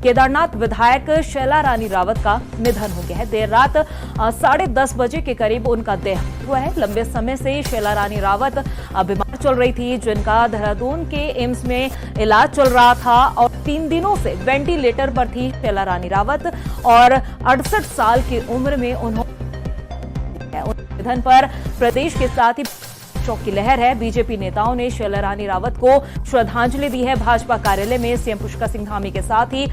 केदारनाथ विधायक शैला रानी रावत का निधन हो गया है। देर रात 10:30 बजे के करीब उनका देहांत हुआ है। लंबे समय से शैला रानी रावत बीमार चल रही थी, जिनका देहरादून के एम्स में इलाज चल रहा था और 3 दिनों से वेंटिलेटर पर थी शैला रानी रावत और 68 साल की उम्र में उन्होंने निधन पर प्रदेश के साथ ही शोक की लहर है। बीजेपी नेताओं ने शैला रानी रावत को श्रद्धांजलि दी है। भाजपा कार्यालय में सीएम पुष्कर सिंह धामी के साथ ही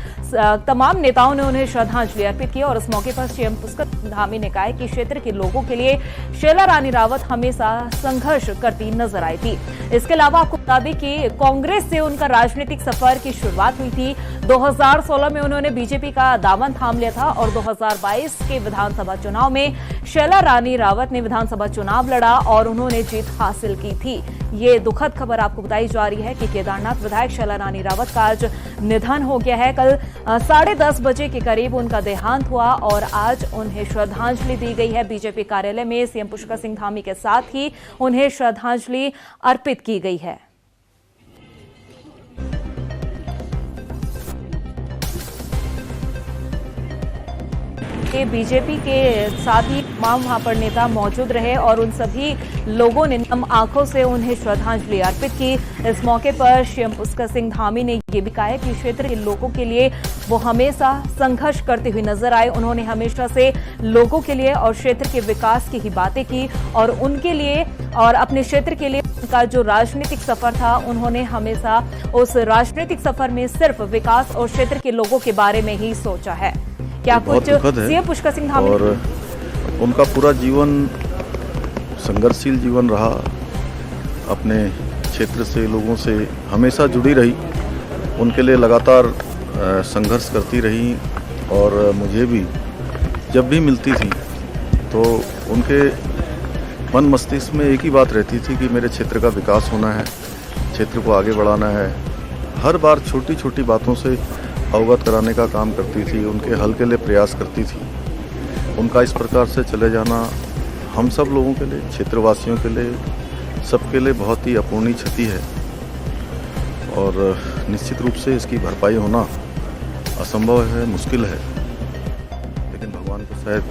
तमाम नेताओं ने उन्हें श्रद्धांजलि अर्पित की और इस मौके पर सीएम पुष्कर सिंह धामी ने कहा है कि क्षेत्र के लोगों के लिए शैला रानी रावत हमेशा संघर्ष करती नजर आई थी। इसके अलावा आपको बता दें कि कांग्रेस से उनका राजनीतिक सफर की शुरुआत हुई थी। 2016 में उन्होंने बीजेपी का दामन थाम लिया था और 2022 के विधानसभा चुनाव में शैला रानी रावत ने विधानसभा चुनाव लड़ा और उन्होंने जीत हासिल की थी। ये दुखद खबर आपको बताई जा रही है कि केदारनाथ विधायक शैला रानी रावत का आज निधन हो गया है। कल 10:30 बजे के करीब उनका देहांत हुआ और आज उन्हें श्रद्धांजलि दी गई है। बीजेपी कार्यालय में सीएम पुष्कर सिंह धामी के साथ ही उन्हें श्रद्धांजलि अर्पित की गई है। बीजेपी के साथ ही तमाम वहां पर नेता मौजूद रहे और उन सभी लोगों ने नम आंखों से उन्हें श्रद्धांजलि अर्पित की। इस मौके पर सीएम पुष्कर सिंह धामी ने यह भी कहा है कि क्षेत्र के लोगों के लिए वो हमेशा संघर्ष करते हुए नजर आए। उन्होंने हमेशा से लोगों के लिए और क्षेत्र के विकास की ही बातें की और उनके लिए और अपने क्षेत्र के लिए उनका जो राजनीतिक सफर था, उन्होंने हमेशा उस राजनीतिक सफर में सिर्फ विकास और क्षेत्र के लोगों के बारे में ही सोचा है। क्या कुछ सीएम पुष्कर सिंह धामी और उनका पूरा जीवन संघर्षशील जीवन रहा, अपने क्षेत्र से लोगों से हमेशा जुड़ी रही, उनके लिए लगातार संघर्ष करती रही और मुझे भी जब भी मिलती थी तो उनके मन मस्तिष्क में एक ही बात रहती थी कि मेरे क्षेत्र का विकास होना है, क्षेत्र को आगे बढ़ाना है। हर बार छोटी छोटी बातों से अवगत कराने का काम करती थी, उनके हल के लिए प्रयास करती थी। उनका इस प्रकार से चले जाना हम सब लोगों के लिए, क्षेत्रवासियों के लिए, सबके लिए बहुत ही अपूर्णीय क्षति है और निश्चित रूप से इसकी भरपाई होना असंभव है, मुश्किल है, लेकिन भगवान को शायद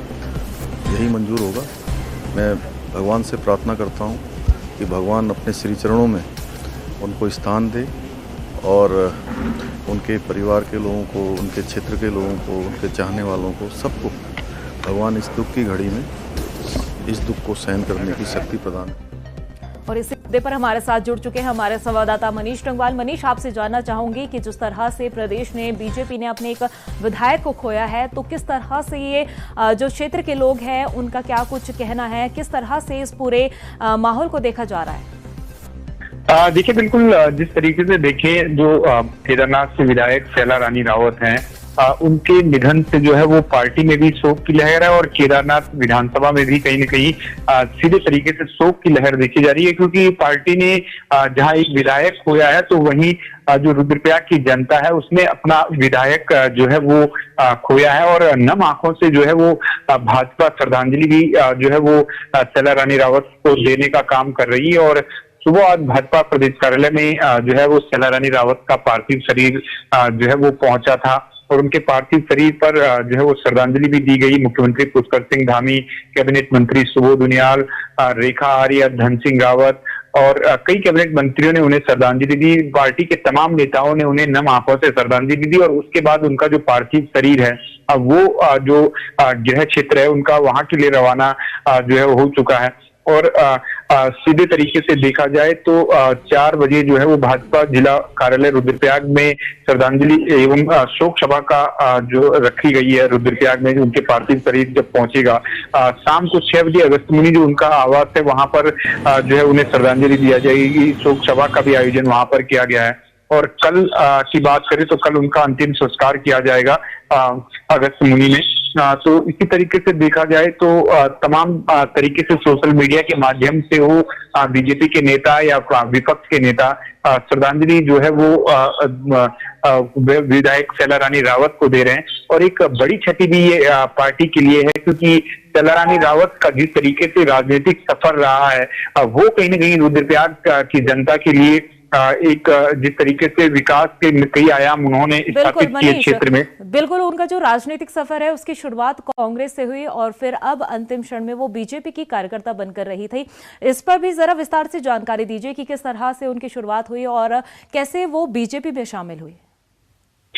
यही मंजूर होगा। मैं भगवान से प्रार्थना करता हूँ कि भगवान अपने श्री चरणों में उनको स्थान दे और उनके परिवार के लोगों को, उनके क्षेत्र के लोगों को, उनके चाहने वालों को, सबको भगवान इस दुख की घड़ी में इस दुख को सहन करने की शक्ति प्रदान करें। और इस मुद्दे पर हमारे साथ जुड़ चुके हैं हमारे संवाददाता मनीष टंगवाल। मनीष, आपसे जानना चाहूंगी कि जिस तरह से प्रदेश ने, बीजेपी ने अपने एक विधायक को खोया है, तो किस तरह से ये जो क्षेत्र के लोग हैं उनका क्या कुछ कहना है, किस तरह से इस पूरे माहौल को देखा जा रहा है? देखिए, बिल्कुल जिस तरीके से देखें, जो केदारनाथ से विधायक शैला रानी रावत हैं, उनके निधन से जो है वो पार्टी में भी शोक की लहर है और केदारनाथ विधानसभा में भी कहीं न कहीं सीधे तरीके से शोक की लहर देखी जा रही है, क्योंकि पार्टी ने जहां एक विधायक खोया है तो वहीं जो रुद्रप्रयाग की जनता है उसने अपना विधायक जो है वो खोया है और नम आंखों से जो है वो भाजपा श्रद्धांजलि भी जो है वो शैला रानी रावत को देने का काम कर रही है। और सुबह आज भाजपा प्रदेश कार्यालय में जो है वो शैला रानी रावत का पार्थिव शरीर जो है वो पहुंचा था और उनके पार्थिव शरीर पर जो है वो श्रद्धांजलि भी दी गई। मुख्यमंत्री पुष्कर सिंह धामी, कैबिनेट मंत्री सुबोध उनियाल, रेखा आर्य, धन सिंह रावत और कई कैबिनेट मंत्रियों ने उन्हें श्रद्धांजलि दी। पार्टी के तमाम नेताओं ने उन्हें नम आंखों से श्रद्धांजलि दी और उसके बाद उनका जो पार्थिव शरीर है वो जो गृह क्षेत्र है उनका वहां के लिए रवाना जो है हो चुका है। और सीधे तरीके से देखा जाए तो 4 बजे जो है वो भाजपा जिला कार्यालय रुद्रप्रयाग में श्रद्धांजलि एवं शोक सभा का जो रखी गई है रुद्रप्रयाग में, उनके पार्थिव शरीर जब पहुंचेगा शाम को 6 बजे अगस्त मुनि जो उनका आवास है वहां पर जो है उन्हें श्रद्धांजलि दिया जाएगी। शोक सभा का भी आयोजन वहां पर किया गया है और कल की बात करें तो कल उनका अंतिम संस्कार किया जाएगा अगस्त मुनि में। तो इसी तरीके से देखा जाए तो तमाम तरीके से सोशल मीडिया के माध्यम से वो बीजेपी के नेता या विपक्ष के नेता श्रद्धांजलि जो है वो विधायक शैला रानी रावत को दे रहे हैं। और एक बड़ी क्षति भी ये पार्टी के लिए है, क्योंकि शैला रानी रावत का जिस तरीके से राजनीतिक सफर रहा है वो कहीं न कहीं रुद्रप्रयाग की जनता के लिए जिस तरीके से विकास के कई आयाम उन्होंने स्थापित किए क्षेत्र में। बिल्कुल, उनका जो राजनीतिक सफर है उसकी शुरुआत कांग्रेस से हुई और फिर अब अंतिम क्षण में वो बीजेपी की कार्यकर्ता बनकर रही थी। इस पर भी जरा विस्तार से जानकारी दीजिए कि किस तरह से उनकी शुरुआत हुई और कैसे वो बीजेपी में शामिल हुई।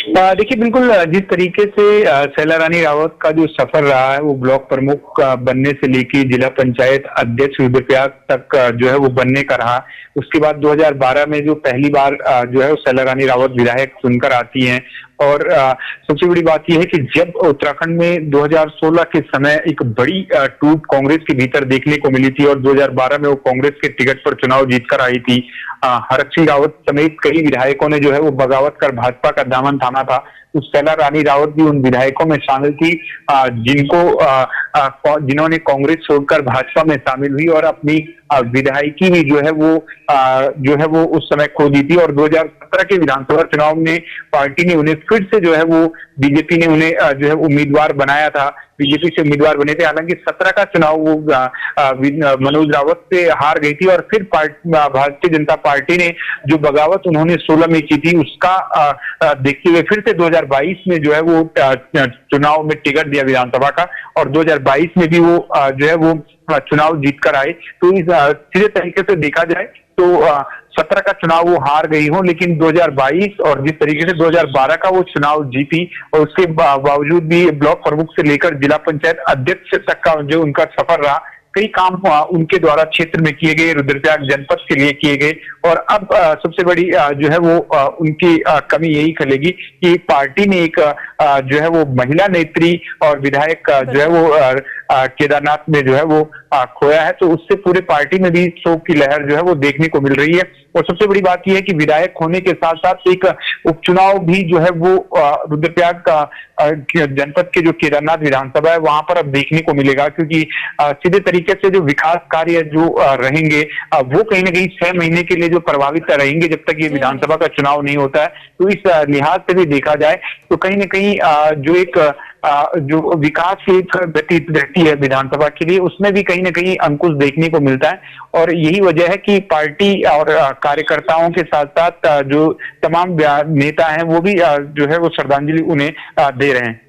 देखिए, बिल्कुल जिस तरीके से शैला रानी रावत का जो सफर रहा है वो ब्लॉक प्रमुख बनने से लेकर जिला पंचायत अध्यक्ष रुद्रप्रयाग तक जो है वो बनने का रहा। उसके बाद 2012 में जो पहली बार जो है शैला रानी रावत विधायक चुनकर आती हैं और सबसे बड़ी बात यह है कि जब उत्तराखंड में 2016 के समय एक बड़ी टूट कांग्रेस के भीतर देखने को मिली थी और 2012 में वो कांग्रेस के टिकट पर चुनाव जीतकर आई थी। हरक सिंह रावत समेत कई विधायकों ने जो है वो बगावत कर भाजपा का दामन थामा था। तो शैला रानी रावत भी उन विधायकों में शामिल थी जिन्होंने कांग्रेस छोड़कर भाजपा में शामिल हुई और अपनी विधायकी भी जो है वो उस समय खो दी थी। और 2017 के विधानसभा चुनाव में पार्टी ने उन्हें फिर से जो है वो बीजेपी ने उन्हें जो है उम्मीदवार बनाया था, बीजेपी से उम्मीदवार बने थे। हालांकि 17 का चुनाव वो मनोज रावत से हार गई थी और फिर भारतीय जनता पार्टी ने जो बगावत उन्होंने 16 में की थी उसका देखते हुए फिर से 2022 में जो है वो चुनाव में टिकट दिया विधानसभा का और 2022 में भी वो जो है वो चुनाव जीतकर आए। तो इस सीधे तरीके से देखा जाए तो 17 का चुनाव वो हार गई हो, लेकिन 2022 और जिस तरीके से 2012 का वो चुनाव जीती और उसके बावजूद भी ब्लॉक प्रमुख से लेकर जिला पंचायत अध्यक्ष तक का जो उनका सफर रहा, कई काम उनके द्वारा क्षेत्र में किए गए, रुद्रप्रयाग जनपद के लिए किए गए। और अब सबसे बड़ी जो है वो उनकी कमी यही खलेगी कि पार्टी ने एक जो है वो महिला नेत्री और विधायक जो है वो केदारनाथ में जो है वो खोया है। तो उससे पूरे पार्टी में भी शोक की लहर जो है वो देखने को मिल रही है। और सबसे बड़ी बात यह है कि विधायक होने के साथ साथ एक उपचुनाव भी जो है वो रुद्रप्रयाग का जनपद के जो केदारनाथ विधानसभा है वहां पर अब देखने को मिलेगा, क्योंकि सीधे तरीके से जो विकास कार्य जो रहेंगे वो कहीं ना कहीं 6 महीने के लिए जो प्रभावित रहेंगे जब तक ये विधानसभा का चुनाव नहीं होता है। तो इस लिहाज से भी देखा जाए तो कहीं ना कहीं जो एक जो विकास की एक गति रहती है विधानसभा के लिए उसमें भी कहीं ना कहीं अंकुश देखने को मिलता है। और यही वजह है कि पार्टी और कार्यकर्ताओं के साथ साथ जो तमाम नेता हैं वो भी जो है वो श्रद्धांजलि उन्हें दे रहे हैं।